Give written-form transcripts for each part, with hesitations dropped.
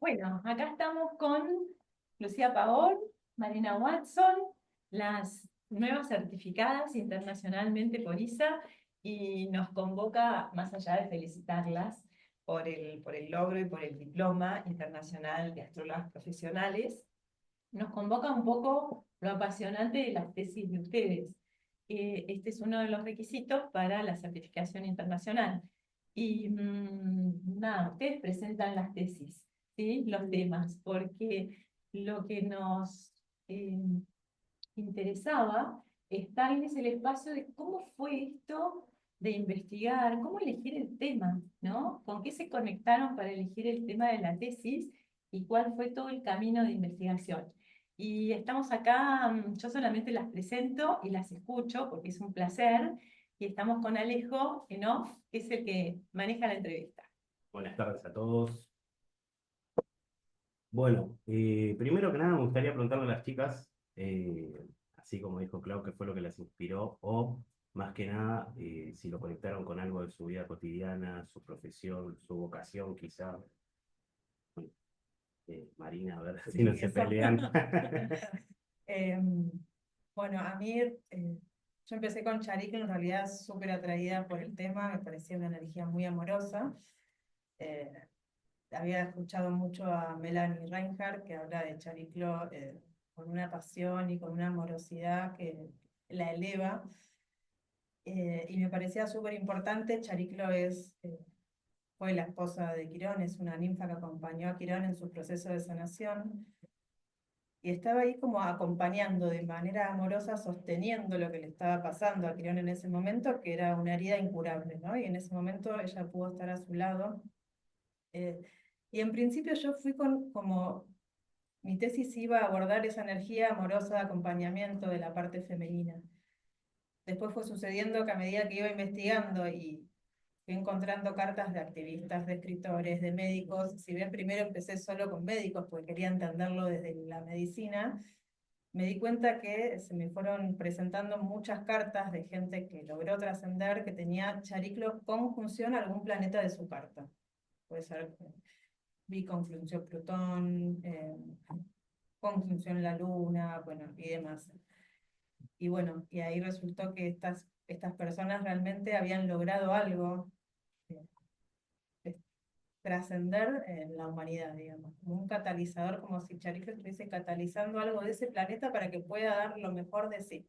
Bueno, acá estamos con Lucía Pavón, Marina Watson, las nuevas certificadas internacionalmente por ISA, y nos convoca, más allá de felicitarlas por el logro y por el diploma internacional de astrólogas profesionales, nos convoca un poco lo apasionante de las tesis de ustedes. Este es uno de los requisitos para la certificación internacional. Y nada, ustedes presentan las tesis, ¿sí? Los temas, porque lo que nos interesaba es darles el espacio de cómo fue esto de investigar, cómo elegir el tema, ¿no? Con qué se conectaron para elegir el tema de la tesis y cuál fue todo el camino de investigación. Y estamos acá, yo solamente las presento y las escucho porque es un placer, y estamos con Alejo en off, que es el que maneja la entrevista. Buenas tardes a todos. Bueno, primero que nada me gustaría preguntarle a las chicas, así como dijo Clau, qué fue lo que las inspiró, o más que nada, si lo conectaron con algo de su vida cotidiana, su profesión, su vocación quizá. Bueno, Marina, a ver si no Sí, se eso. pelean. Em, bueno, a mí, yo empecé con Charik en realidad súper atraída por el tema, me parecía una energía muy amorosa. Eh, Había escuchado mucho a Melanie Reinhardt, que habla de Chariclo con una pasión y con una amorosidad que la eleva, y me parecía súper importante. Chariclo fue la esposa de Quirón, es una ninfa que acompañó a Quirón en su proceso de sanación. Y estaba ahí como acompañando de manera amorosa, sosteniendo lo que le estaba pasando a Quirón en ese momento, que era una herida incurable, ¿no? Y en ese momento ella pudo estar a su lado. Eh, y en principio yo fui como mi tesis iba a abordar esa energía amorosa de acompañamiento de la parte femenina. Después fue sucediendo que a medida que iba investigando y fui encontrando cartas de activistas, de escritores, de médicos, si bien primero empecé solo con médicos porque quería entenderlo desde la medicina, me di cuenta que se me fueron presentando muchas cartas de gente que logró trascender, que tenía Chariclo conjunción a algún planeta de su carta. Puede ser biconjunción Plutón, conjunción la Luna, bueno, y demás. Y bueno, y ahí resultó que estas personas realmente habían logrado algo, eh, de trascender en la humanidad, digamos, como un catalizador, como si Chariclo estuviese catalizando algo de ese planeta para que pueda dar lo mejor de sí.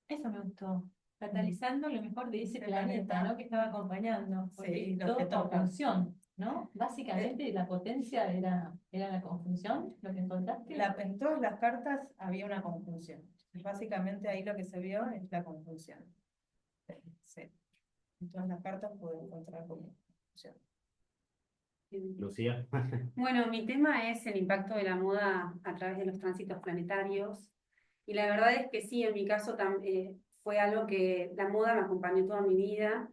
Eso me gustó, Mm. catalizando lo mejor de ese Ese planeta, planeta, ¿no? Que estaba acompañando, sí, porque lo que todo toca. conjunción, ¿no? Eh, Básicamente la potencia era la conjunción, lo que encontraste. en todas las cartas había una conjunción. Básicamente ahí lo que se vio es la conjunción. Sí. En todas las cartas pude encontrar como conjunción. Lucía. Bueno, mi tema es el impacto de la moda a través de los tránsitos planetarios. Y la verdad es que sí, en mi caso fue algo que la moda me acompañó toda mi vida,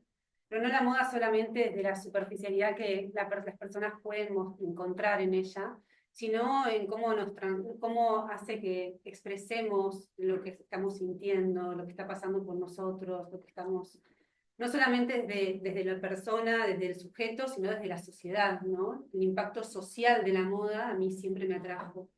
pero no la moda solamente desde la superficialidad que las personas pueden encontrar en ella, sino en cómo hace que expresemos lo que estamos sintiendo, lo que está pasando por nosotros, lo que estamos no solamente desde la persona, desde el sujeto, sino desde la sociedad, ¿no? El impacto social de la moda a mí siempre me atrajo.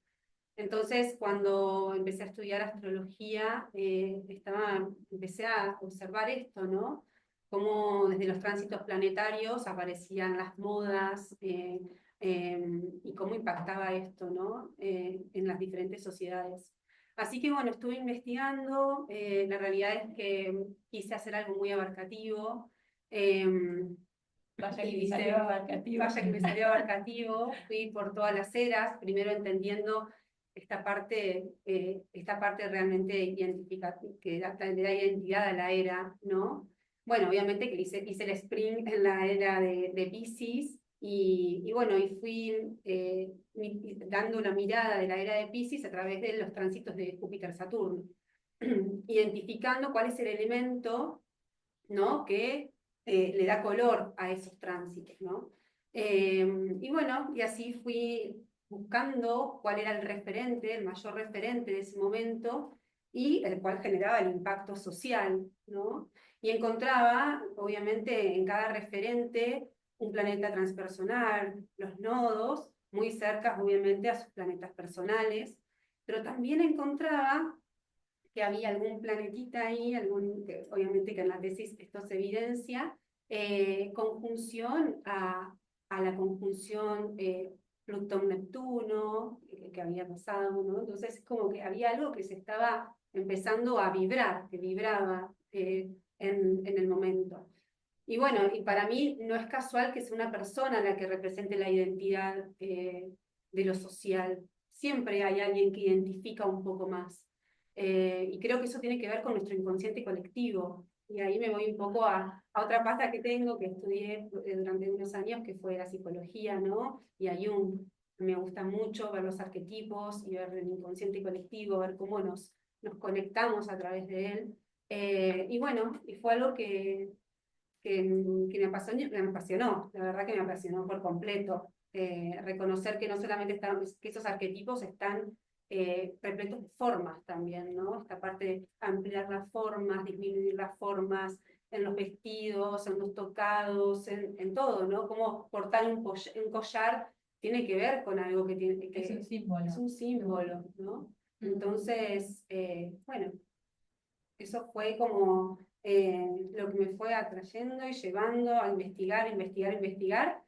Entonces, cuando empecé a estudiar astrología, empecé a observar esto, ¿no? Cómo desde los tránsitos planetarios aparecían las modas, y cómo impactaba esto, ¿no? En las diferentes sociedades. Así que bueno, estuve investigando, la realidad es que quise hacer algo muy abarcativo, eh, Vaya que y me salió abarcativo. vaya que me salió abarcativo, fui por todas las eras, primero entendiendo esta parte realmente identificativa, que le da identidad a la era, ¿no? Bueno, obviamente que hice el spring en la era de Piscis, y bueno, y fui dando una mirada de la era de Piscis a través de los tránsitos de Júpiter-Saturno, identificando cuál es el elemento, ¿no? Que le da color a esos tránsitos, ¿no? Y bueno, y así fui buscando cuál era el referente, el mayor referente de ese momento, y el cual generaba el impacto social, ¿no? Y encontraba, obviamente, en cada referente un planeta transpersonal, los nodos, muy cerca obviamente a sus planetas personales, pero también encontraba que había algún planetita ahí, obviamente que en la tesis esto se evidencia, conjunción a la conjunción Plutón-Neptuno, que había pasado, ¿no? Entonces como que había algo que se estaba empezando a vibrar, que vibraba en el momento. Y bueno, y para mí no es casual que sea una persona la que represente la identidad de lo social. Siempre hay alguien que identifica un poco más. Y creo que eso tiene que ver con nuestro inconsciente colectivo. Y ahí me voy un poco a otra pata que tengo, que estudié durante unos años, que fue la psicología, ¿no? Y a Jung. Me gusta mucho ver los arquetipos y ver el inconsciente colectivo, ver cómo nos conectamos a través de él. Y bueno, y fue algo que me apasionó, la verdad que me apasionó por completo. Reconocer que no solamente que esos arquetipos están repletos de formas también, ¿no? Esta parte de ampliar las formas, disminuir las formas en los vestidos, en los tocados, en todo, ¿no? Como portar un collar tiene que ver con algo que tiene que... Es un símbolo. Es un símbolo, ¿no? Entonces, bueno, eso fue como lo que me fue atrayendo y llevando a investigar, investigar, investigar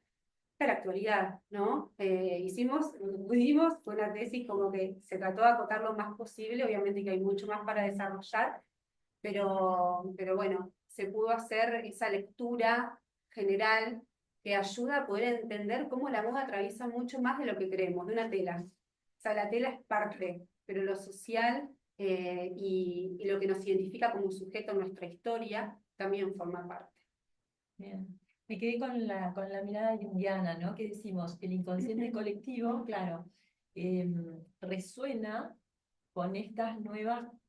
hasta la actualidad, ¿no? Hicimos lo que pudimos, fue una tesis como que se trató de acotar lo más posible, obviamente que hay mucho más para desarrollar, pero bueno, se pudo hacer esa lectura general que ayuda a poder entender cómo la moda atraviesa mucho más de lo que creemos, de una tela. O sea, la tela es parte, pero lo social y lo que nos identifica como sujeto en nuestra historia también forma parte. Bien. Me quedé con la mirada junguiana, ¿no? Que decimos, el inconsciente colectivo, claro, resuena con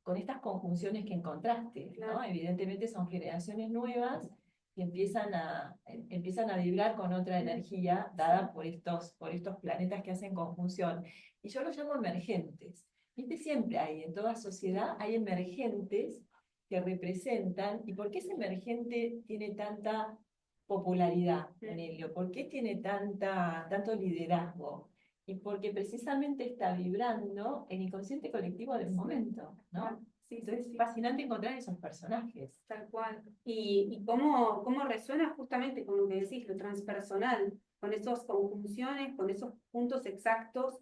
con estas conjunciones que encontraste, ¿no? Claro. Evidentemente son generaciones nuevas que empiezan a vibrar con otra energía dada por estos planetas que hacen conjunción. Y yo los llamo emergentes. ¿Viste? Siempre hay, en toda sociedad, hay emergentes que representan. ¿Y por qué ese emergente tiene tanta popularidad en ello? ¿Por qué tiene tanto liderazgo? Y porque precisamente está vibrando el inconsciente colectivo del momento, ¿no? Sí, Entonces sí. es fascinante encontrar esos personajes. Tal cual. Y cómo resuena justamente con lo que decís, lo transpersonal, con esas conjunciones, con esos puntos exactos,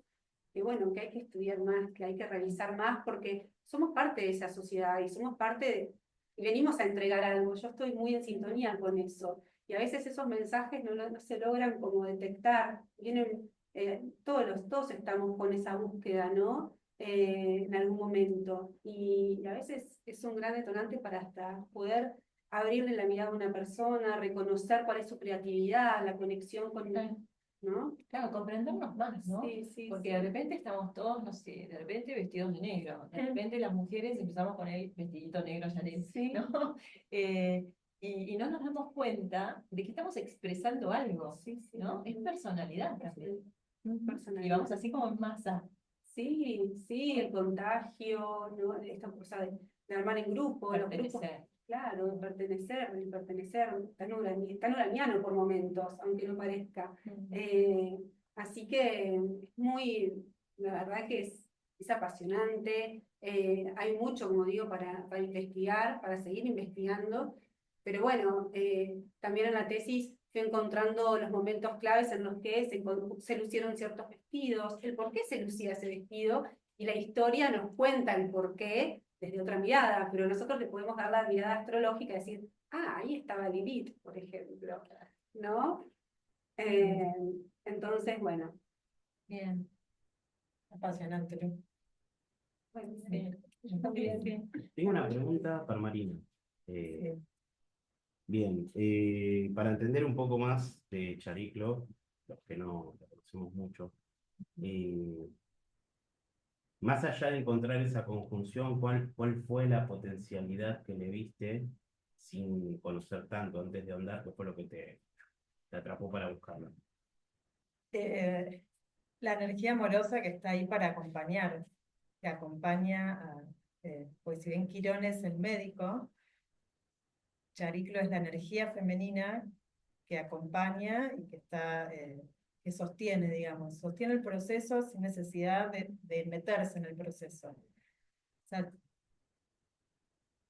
que bueno, que hay que estudiar más, que hay que revisar más, porque somos parte de esa sociedad y somos parte y venimos a entregar algo. Yo estoy muy en sintonía con eso. Y a veces esos mensajes no se logran como detectar. Vienen, todos estamos con esa búsqueda, ¿no? En algún momento. Y a veces es un gran detonante para hasta poder abrirle la mirada a una persona, reconocer cuál es su creatividad, la conexión con, ¿no? Claro, comprendernos más, ¿no? Sí, sí, Porque sí. de repente estamos todos, no sé, de repente vestidos de negro, de repente las mujeres empezamos con el vestidito negro, Janet, Sí. ¿no? Y no nos damos cuenta de que estamos expresando algo, Sí, sí. ¿no? Es personalidad también. Personalidad. Y vamos así como en masa. Sí, sí, el contagio, ¿no? Esta cosa de armar en grupo, los grupos. Pertenecer. Claro, el pertenecer, tan uraniano por momentos, aunque no parezca. Así que es la verdad que es apasionante. Hay mucho, como digo, para investigar, para seguir investigando. Pero bueno, también en la tesis fui encontrando los momentos claves en los que se lucieron ciertos vestidos, el por qué se lucía ese vestido, y la historia nos cuenta el por qué desde otra mirada, pero nosotros le podemos dar la mirada astrológica y decir, ahí estaba Lilith, por ejemplo, ¿no? Entonces, bueno. Bien. Apasionante, ¿no? Bueno, Sí. también. Tengo una pregunta para Marina. Bien, para entender un poco más de Chariclo, los que no la conocemos mucho, más allá de encontrar esa conjunción, ¿cuál fue la potencialidad que le viste sin conocer tanto, antes de ahondar, qué fue lo que te atrapó para buscarla? La energía amorosa que está ahí para acompañar, que acompaña pues si bien Quirón es el médico, Chariclo es la energía femenina que acompaña y que está, que sostiene, digamos, sostiene el proceso sin necesidad de meterse en el proceso. O sea,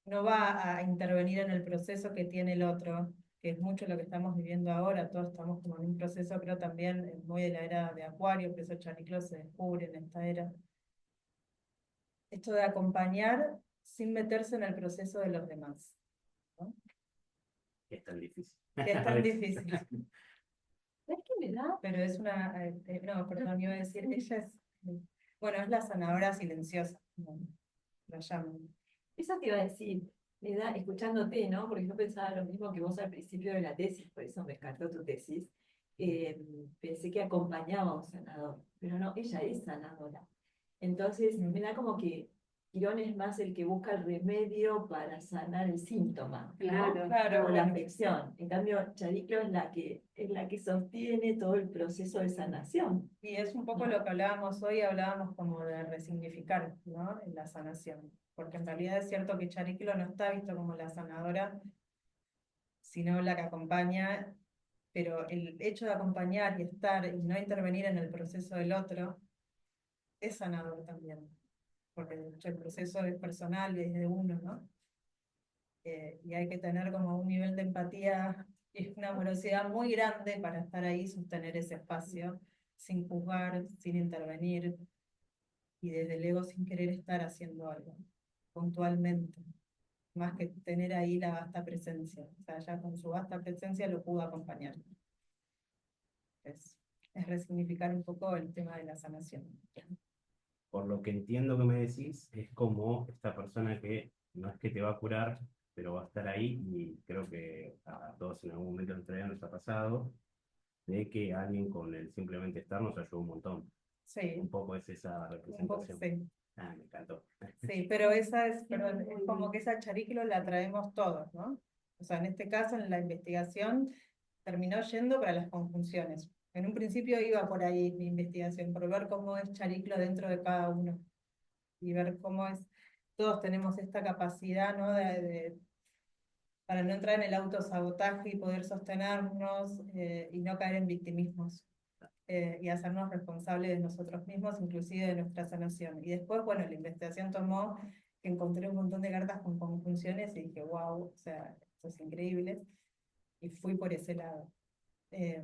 no va a intervenir en el proceso que tiene el otro, que es mucho lo que estamos viviendo ahora. Todos estamos como en un proceso, creo también muy de la era de Acuario, por eso Chaniclo se descubre en esta era. Esto de acompañar sin meterse en el proceso de los demás, ¿no? Es tan difícil. Que es A tan veces. difícil. ¿Sabes qué me da? Pero es una, no, perdón, iba a decir, ella es, bueno, es la sanadora silenciosa, como la llaman. Eso te iba a decir, me da, escuchándote, ¿no? Porque yo pensaba lo mismo que vos al principio de la tesis, por eso me encantó tu tesis. Pensé que acompañaba a un sanador, pero no, ella es sanadora. Entonces, me da como que Quirón es más el que busca el remedio para sanar el síntoma, ¿no? Claro, Claro, O la bueno. afección. En cambio, Chariclo es la que sostiene todo el proceso de sanación. Y es un poco lo que hablábamos hoy, hablábamos como de resignificar, ¿no? En la sanación. Porque en realidad es cierto que Chariclo no está visto como la sanadora, sino la que acompaña, pero el hecho de acompañar y estar y no intervenir en el proceso del otro es sanador también. Porque de hecho el proceso es personal, es de uno, ¿no? Y hay que tener como un nivel de empatía y una amorosidad muy grande para estar ahí, sostener ese espacio, sin juzgar, sin intervenir, y desde el ego sin querer estar haciendo algo, puntualmente, más que tener ahí la vasta presencia. O sea, ya con su vasta presencia lo pudo acompañar. Es resignificar un poco el tema de la sanación. Por lo que entiendo que me decís, es como esta persona que no es que te va a curar, pero va a estar ahí, y creo que a todos en algún momento de nuestra vida nos ha pasado, de que alguien con el simplemente estar nos ayuda un montón. Sí, Un poco es esa un poco representación. sí. Ah, me encantó. Sí, pero esa es, perdón, es como que esa Chariclo la traemos todos, ¿no? O sea, en este caso, en la investigación, terminó yendo para las conjunciones. En un principio iba por ahí mi investigación, por ver cómo es Chariclo dentro de cada uno. Y ver cómo es, todos tenemos esta capacidad, ¿no? Para no entrar en el autosabotaje y poder sostenernos y no caer en victimismos. Y hacernos responsables de nosotros mismos, inclusive de nuestra sanación. Y después, bueno, la investigación tomó que encontré un montón de cartas con conjunciones y dije, wow, o sea, esto es increíble. Y fui por ese lado. Eh,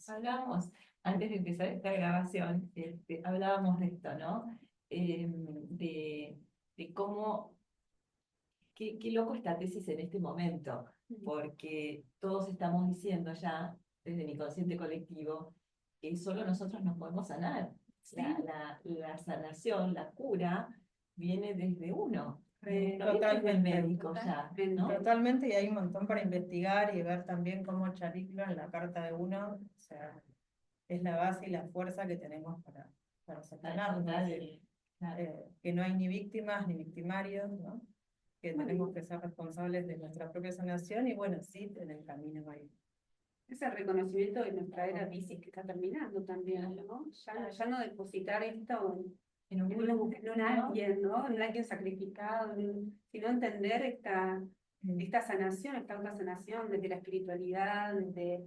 Hablábamos, antes de empezar esta grabación, hablábamos de esto, ¿no? De cómo, qué loco esta tesis en este momento, porque todos estamos diciendo ya, desde el inconsciente colectivo, que solo nosotros nos podemos sanar. La sanación, la cura, viene desde uno. No viene del Totalmente. médico ya, ¿no? Totalmente, y hay un montón para investigar y ver también cómo Chariclo en la carta de uno, o sea, es la base y la fuerza que tenemos para sostenernos. Que no hay ni víctimas ni victimarios, ¿no? Que tenemos que ser responsables de nuestra propia sanación y bueno, sí, en el camino hay. Ese reconocimiento de nuestra era Piscis que está terminando también, ¿no? Ya no depositar esto En un en grupo, un alguien, ¿no? En alguien sacrificado, sino entender esta sanación, esta otra sanación desde la espiritualidad, desde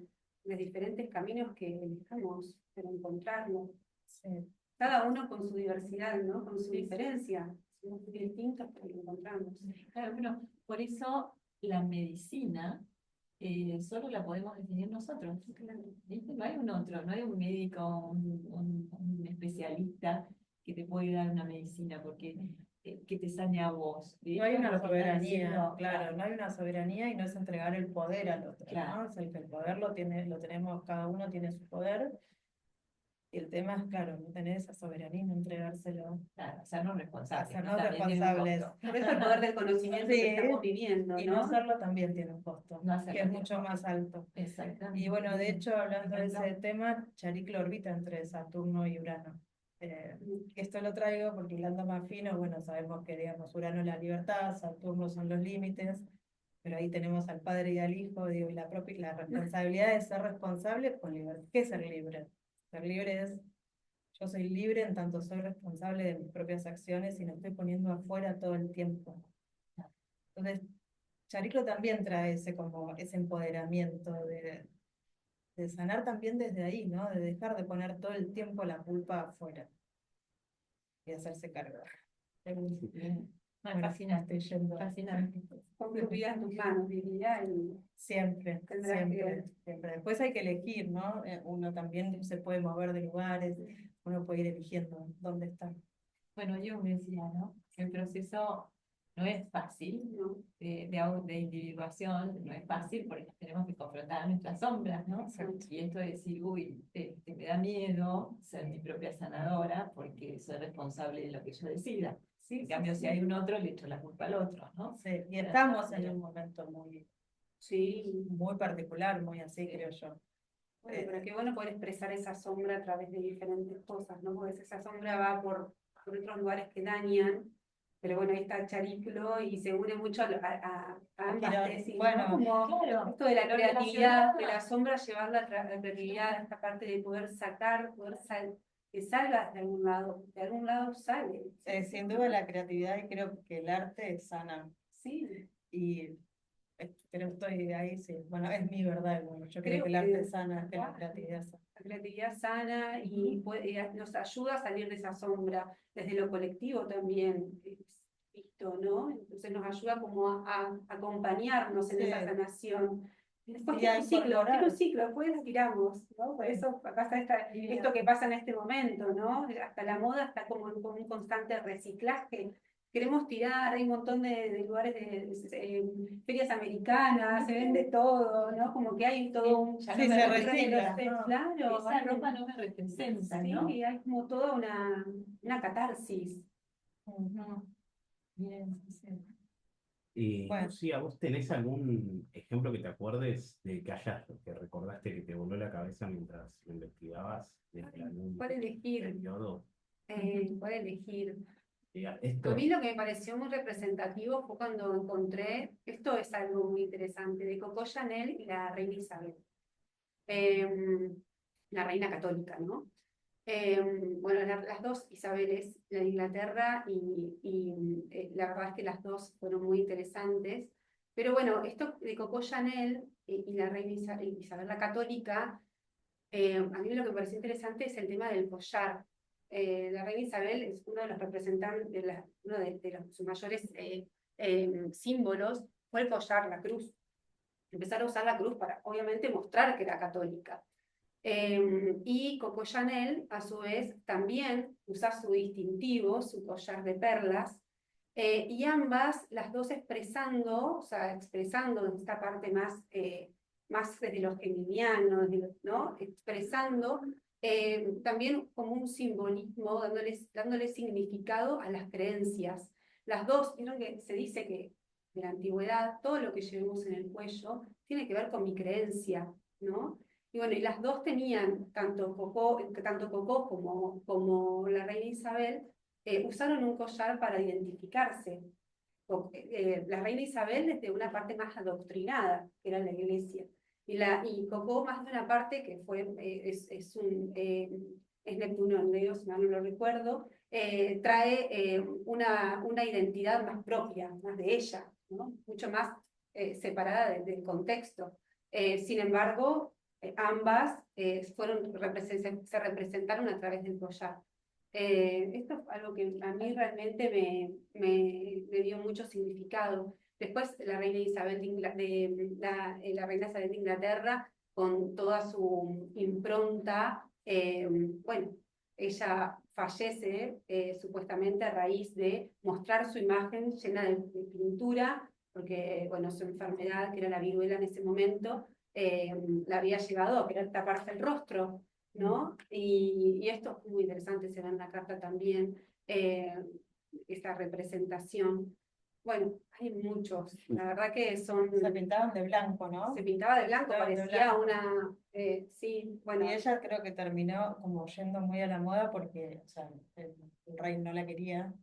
diferentes caminos que estamos para encontrarlo. Sí. Cada uno con su diversidad, ¿no? Con su diferencia. Somos muy distintos, pero lo encontramos. Claro, bueno, por eso la medicina solo la podemos definir nosotros. ¿Viste? No hay un otro, no hay un médico, un especialista que te puede dar una medicina porque que te sane a vos. No hay una Lo que estás soberanía, diciendo, claro, no hay una soberanía y no es entregar el poder al otro, Claro. ¿no? O sea, el poder lo tenemos, cada uno tiene su poder. Y el tema es, claro, no tener esa soberanía, no entregárselo. Claro, hacernos responsables. Hacernos También tiene un responsables. costo. Por eso el poder del conocimiento Sí, que estamos viviendo, y no ¿no? hacerlo también tiene un costo, No hacerlo que es tiene mucho un más alto. Exactamente. Y bueno, de hecho, hablando de Ejemplo. ese tema, Chariclo orbita entre Saturno y Urano. Esto lo traigo porque hilando más fino, bueno, sabemos que digamos Urano es la libertad, Saturno son los límites, pero ahí tenemos al padre y al hijo, digo, y la responsabilidad de ser responsable con libertad. ¿Qué es ser libre? Ser libre es, yo soy libre en tanto soy responsable de mis propias acciones y no estoy poniendo afuera todo el tiempo. Entonces, Chariclo también trae como ese empoderamiento de sanar también desde ahí, ¿no? De dejar de poner todo el tiempo la culpa afuera y hacerse cargo. Me fascina, estoy yendo. Fascinante. Con tu vida en tus manos, diría, y Siempre, tendrás siempre, siempre. Después hay que elegir, ¿no? Uno también se puede mover de lugares, uno puede ir eligiendo dónde está. Bueno, yo me decía, ¿no? El proceso no es fácil, ¿no? de individuación, no es fácil porque tenemos que confrontar nuestras sombras, ¿no? Exacto. Y esto de decir, uy, me da miedo ser mi propia sanadora porque soy responsable de lo que yo decida. Sí, En cambio, si hay un otro, le echo la culpa al otro, ¿no? sí. Y estamos en un momento Sí. muy particular, muy así, creo yo. Bueno, pero qué bueno poder expresar esa sombra a través de diferentes cosas, ¿no? Porque esa sombra va por otros lugares que dañan, pero bueno, ahí está Chariclo y se une mucho a ambas Pero, tesis, bueno, ¿no? Como claro, esto de la lo creatividad, relacionado- de la sombra, llevarla a la creatividad, esta parte de poder sacar, que salga de algún lado sale. sin duda la creatividad y creo que el arte sana. Sí, Y pero estoy ahí, sí. Bueno, es mi verdad. Bueno, yo creo Creo que el arte que- sana, que la creatividad sana. la creatividad sana y nos ayuda a salir de esa sombra, desde lo colectivo también es visto, ¿no? Entonces nos ayuda como a acompañarnos en Sí. esa sanación. Y después Y a tiene un incorporar. ciclo, después la tiramos, ¿no? Por eso acá está esto que pasa en este momento, ¿no? Hasta la moda está como en un constante reciclaje. Queremos tirar, hay un montón de lugares ferias americanas, se vende todo, ¿no? Como que hay todo un... Ya Sí, no me se representa, recicla, ¿no? Claro, esa ropa no me representa, ¿no? sí, hay como toda una catarsis. Ujú. Bien, sí, sí. Y Bueno. Lucía, ¿vos tenés algún ejemplo que te acuerdes de que recordaste que te voló la cabeza mientras lo investigabas desde algún ¿Cuál elegir? periodo? ¿Cuál elegir? Diga, A esto, mí lo que me pareció muy representativo fue cuando encontré, esto es algo muy interesante, de Coco Chanel y la reina Isabel, la reina católica, ¿no? Bueno, las dos Isabeles, la de Inglaterra y la verdad es que las dos fueron muy interesantes. Pero bueno, esto de Coco Chanel y la reina Isabel la católica, a mí lo que me pareció interesante es el tema del collar. La reina Isabel es uno de los representantes, uno de sus mayores símbolos fue el collar, la cruz. Empezar a usar la cruz para, obviamente, mostrar que era católica. Y Coco Chanel, a su vez, también usa su distintivo, su collar de perlas, y ambas, las dos expresando, o sea, expresando esta parte más desde lo geminiano, ¿no? Expresando también como un simbolismo, dándole significado a las creencias. Las dos, vieron que se dice que de la antigüedad, todo lo que llevemos en el cuello tiene que ver con mi creencia, ¿no? Y bueno, y las dos tenían, tanto Coco como la reina Isabel, usaron un collar para identificarse. La reina Isabel desde una parte más adoctrinada, que era la iglesia, y Coco más de una parte que es Neptuno en Leo, si mal no lo recuerdo, trae una identidad más propia, más de ella, ¿no? Mucho más separada del contexto. Sin embargo, ambas se representaron a través del collar. Esto es algo que a mí realmente me dio mucho significado. Después la reina Isabel la reina Isabel de Inglaterra, con toda su impronta, bueno, ella fallece supuestamente a raíz de mostrar su imagen llena de pintura, porque bueno, su enfermedad, que era la viruela en ese momento, la había llevado a querer taparse el rostro, ¿no? Y esto es muy interesante, se ve en la carta también, esta representación. Bueno, hay muchos, la verdad que son... Se pintaban de blanco, ¿no? Se pintaba de blanco, Pintaban de parecía blanco. una... sí, bueno. Y ella creo que terminó como yendo muy a la moda porque, o sea, el rey no la quería.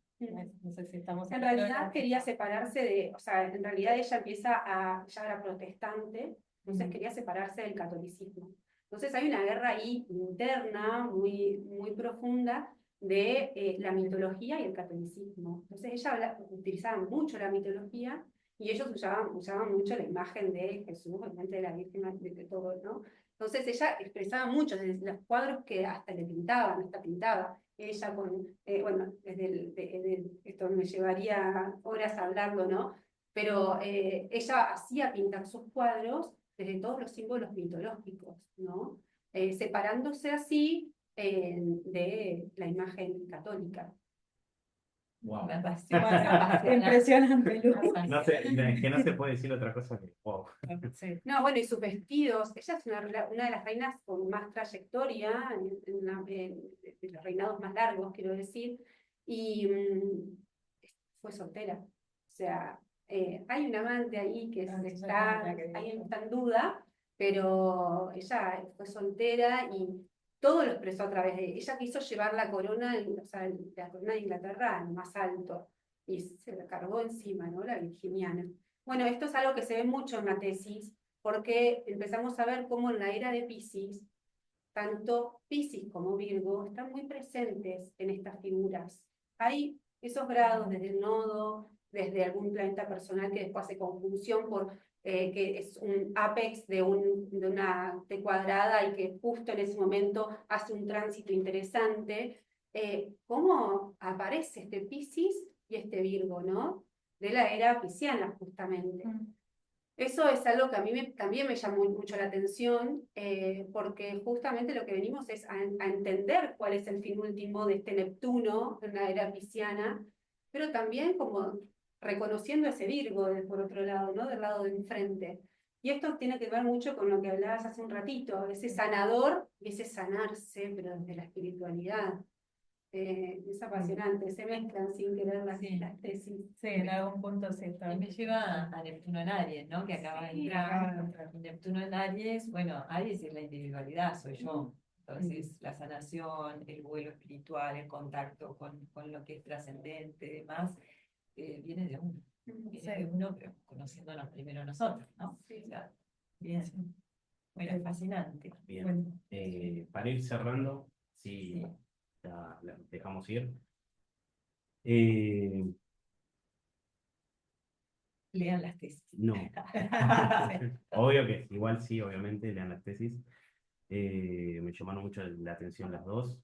No sé si estamos En hablando realidad quería separarse de, o sea, en realidad ella ya era protestante, entonces quería separarse del catolicismo. Entonces hay una guerra ahí interna, muy, muy profunda, de la mitología y el catolicismo. Entonces ella utilizaba mucho la mitología y ellos usaban mucho la imagen de Jesús, obviamente de la Virgen, de todo, ¿no? Entonces ella expresaba mucho, desde los cuadros que hasta le pintaban, hasta pintaba. Ella con, bueno, esto me llevaría horas a hablarlo, ¿no? Pero ella hacía pintar sus cuadros desde todos los símbolos mitológicos, ¿no? Separándose así de la imagen católica. Wow. Me apasiona. Impresionante, Lu. No sé, es que no se puede decir otra cosa que wow. Sí. No, bueno, y sus vestidos. Ella es una de las reinas con más trayectoria, de los reinados más largos, quiero decir, y fue soltera. O sea, hay un amante ahí que ahí está en duda, pero ella fue soltera y todo lo expresó a través de ella. Quiso llevar la corona, o sea, la corona de Inglaterra al más alto, y se la cargó encima, ¿no? La virginiana. Bueno, esto es algo que se ve mucho en la tesis, porque empezamos a ver cómo en la era de Piscis, tanto Piscis como Virgo están muy presentes en estas figuras. Hay esos grados desde el nodo, desde algún planeta personal que después hace conjunción por que es un apex de una T cuadrada y que justo en ese momento hace un tránsito interesante. ¿Cómo aparece este Piscis y este Virgo, ¿no? De la era pisciana, justamente. Eso es algo que a mí también me llamó mucho la atención, porque justamente lo que venimos es a entender cuál es el fin último de este Neptuno en la era pisciana, pero también como reconociendo ese Virgo por otro lado, ¿no? Del lado de enfrente. Y esto tiene que ver mucho con lo que hablabas hace un ratito, ese sanador y ese sanarse, pero desde la espiritualidad. Es apasionante, se mezclan sin querer las tesis. Sí, en algún punto sí está. Y me lleva a Neptuno en Aries, ¿no? Que acaba de entrar. Neptuno en Aries, bueno, Aries es la individualidad, soy yo. Entonces, la sanación, el vuelo espiritual, el contacto con lo que es trascendente y demás, viene de uno. Viene de uno, pero conociéndonos primero nosotros, ¿no? Sí. O sea, bien. Bueno, fascinante. Bien. Bueno. Para ir cerrando, si Sí. la dejamos ir. Eh, Lean las tesis. no. Obvio que igual sí, obviamente, lean las tesis. Me llamaron mucho la atención las dos.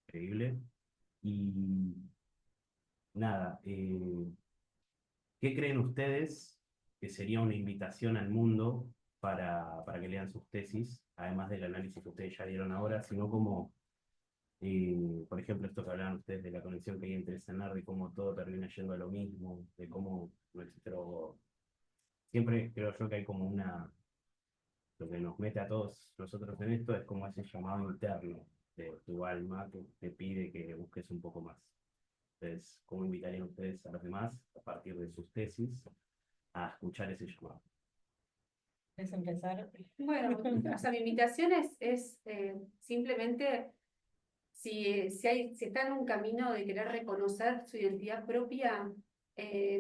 Increíble. Y nada, ¿qué creen ustedes que sería una invitación al mundo para que lean sus tesis, además del análisis que ustedes ya dieron ahora, sino como, por ejemplo, esto que hablaban ustedes de la conexión que hay entre sanar, de cómo todo termina yendo a lo mismo, de cómo nuestro... Siempre creo yo que hay como una... Lo que nos mete a todos nosotros en esto es como ese llamado interno de tu alma que te pide que busques un poco más. Entonces, ¿cómo invitarían ustedes a los demás, a partir de sus tesis, a escuchar ese llamado? ¿Es empezar? Bueno, o sea, mi invitación es simplemente si está en un camino de querer reconocer su identidad propia,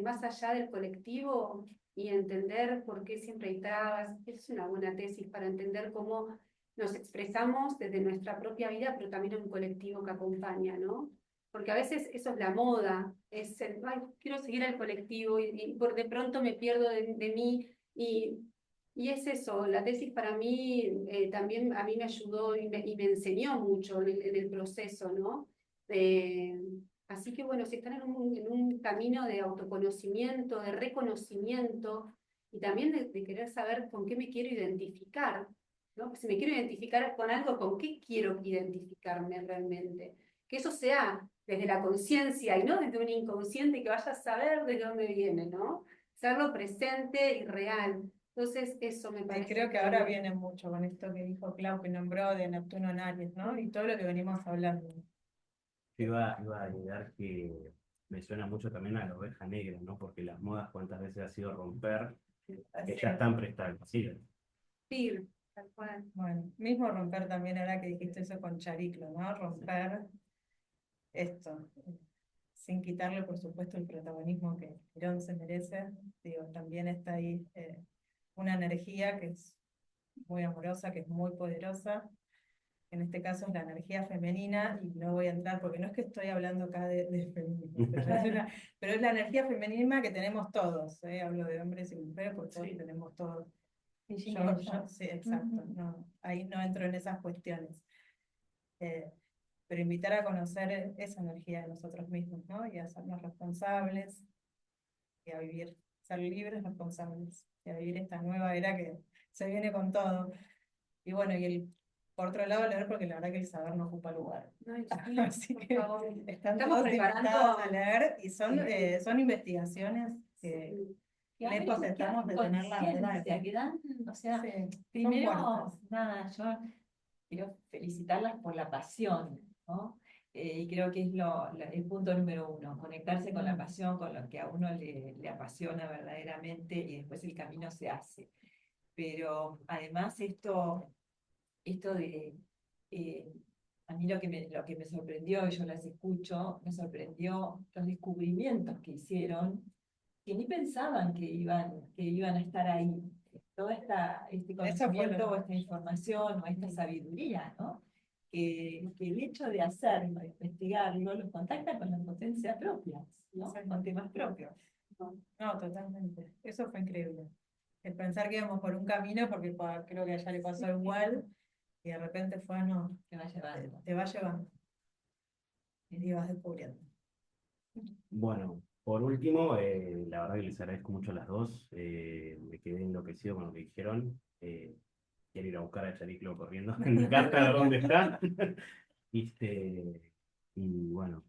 más allá del colectivo y entender por qué siempre hay trabas, es una buena tesis para entender cómo nos expresamos desde nuestra propia vida, pero también en un colectivo que acompaña, ¿no? Porque a veces eso es la moda, es el, ay, quiero seguir al colectivo y por de pronto me pierdo de mí y es eso, la tesis para mí también a mí me ayudó y me enseñó mucho en el proceso, ¿no? Así que bueno, si están en un camino de autoconocimiento, de reconocimiento y también de querer saber con qué me quiero identificar, ¿no? Pues si me quiero identificar con algo, ¿con qué quiero identificarme realmente? Que eso sea desde la conciencia y no desde un inconsciente que vaya a saber de dónde viene, ¿no? Serlo presente y real. Entonces, eso me parece. Creo que ahora viene mucho con esto que dijo Clau, que nombró de Neptuno en Aries, ¿no? Y todo lo que venimos hablando. Yo iba a agregar que me suena mucho también a la oveja negra, ¿no? Porque las modas cuántas veces ha sido romper, que ya están preestablecidas. Sí, tal cual. Bueno, mismo romper también, ahora que dijiste eso con Chariclo, ¿no? Romper esto, sin quitarle, por supuesto, el protagonismo que Girón se merece. Digo, también está ahí una energía que es muy amorosa, que es muy poderosa, en este caso es la energía femenina, y no voy a entrar porque no es que estoy hablando acá de feminismo, pero es la energía femenina que tenemos todos, hablo de hombres y mujeres porque todos Sí. tenemos todos. Sí, sí, Sí, exacto, Ujú. no, ahí no entro en esas cuestiones. Pero invitar a conocer esa energía de nosotros mismos, ¿no? Y a hacernos responsables, y a vivir, ser libres responsables, y a vivir esta nueva era que se viene con todo. Y bueno, por otro lado leer, porque la verdad que el saber no ocupa lugar. No, y sí, Así por que favor. están Estamos todos invitados preparando. a leer, y son, Sí. son investigaciones que Sí. Que abren- lejos que estamos abren de tener la verdad. conciencia, que dan, o sea, Sí, son primero, puertas. nada, yo quiero felicitarlas por la pasión, ¿no? Y creo que es el punto número uno, conectarse con la pasión, con lo que a uno le apasiona verdaderamente, y después el camino se hace. Pero además esto de, eh, a mí lo que me sorprendió, y yo las escucho, me sorprendió los descubrimientos que hicieron, que ni pensaban que iban a estar ahí. Este Eso fue conocimiento o lo esta información o esta sabiduría, ¿no? Que el hecho de hacerlo, de investigarlo, los contacta con la potencia propia, ¿no? Sí. Con temas propios. No, totalmente. Eso fue increíble. El pensar que íbamos por un camino, porque creo que a ella le pasó igual, y de repente fue, no, Te va llevando. te va llevando. Y vas descubriendo. Bueno, por último, la verdad que les agradezco mucho a las dos. Me quedé enloquecido con lo que dijeron. Quiero ir a buscar a Chariclo corriendo en mi carta a ver dónde está. Este, y bueno,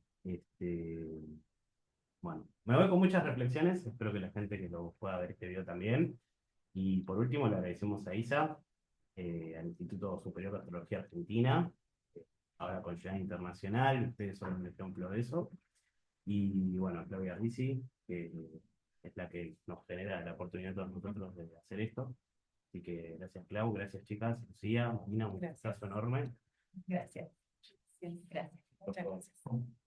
bueno, me voy con muchas reflexiones. Espero que la gente que lo pueda ver este video también. Y por último, le agradecemos a Isa, al Instituto Superior de Astrología Argentina, ahora con llegada internacional. Ustedes son un ejemplo de eso. Y bueno, Claudia Rizzi, que es la que nos genera la oportunidad a todos nosotros de hacer esto. Así que gracias, Clau, gracias, chicas. Lucía, Marina, un Gracias. abrazo enorme. Gracias. Sí, gracias. Muchas gracias.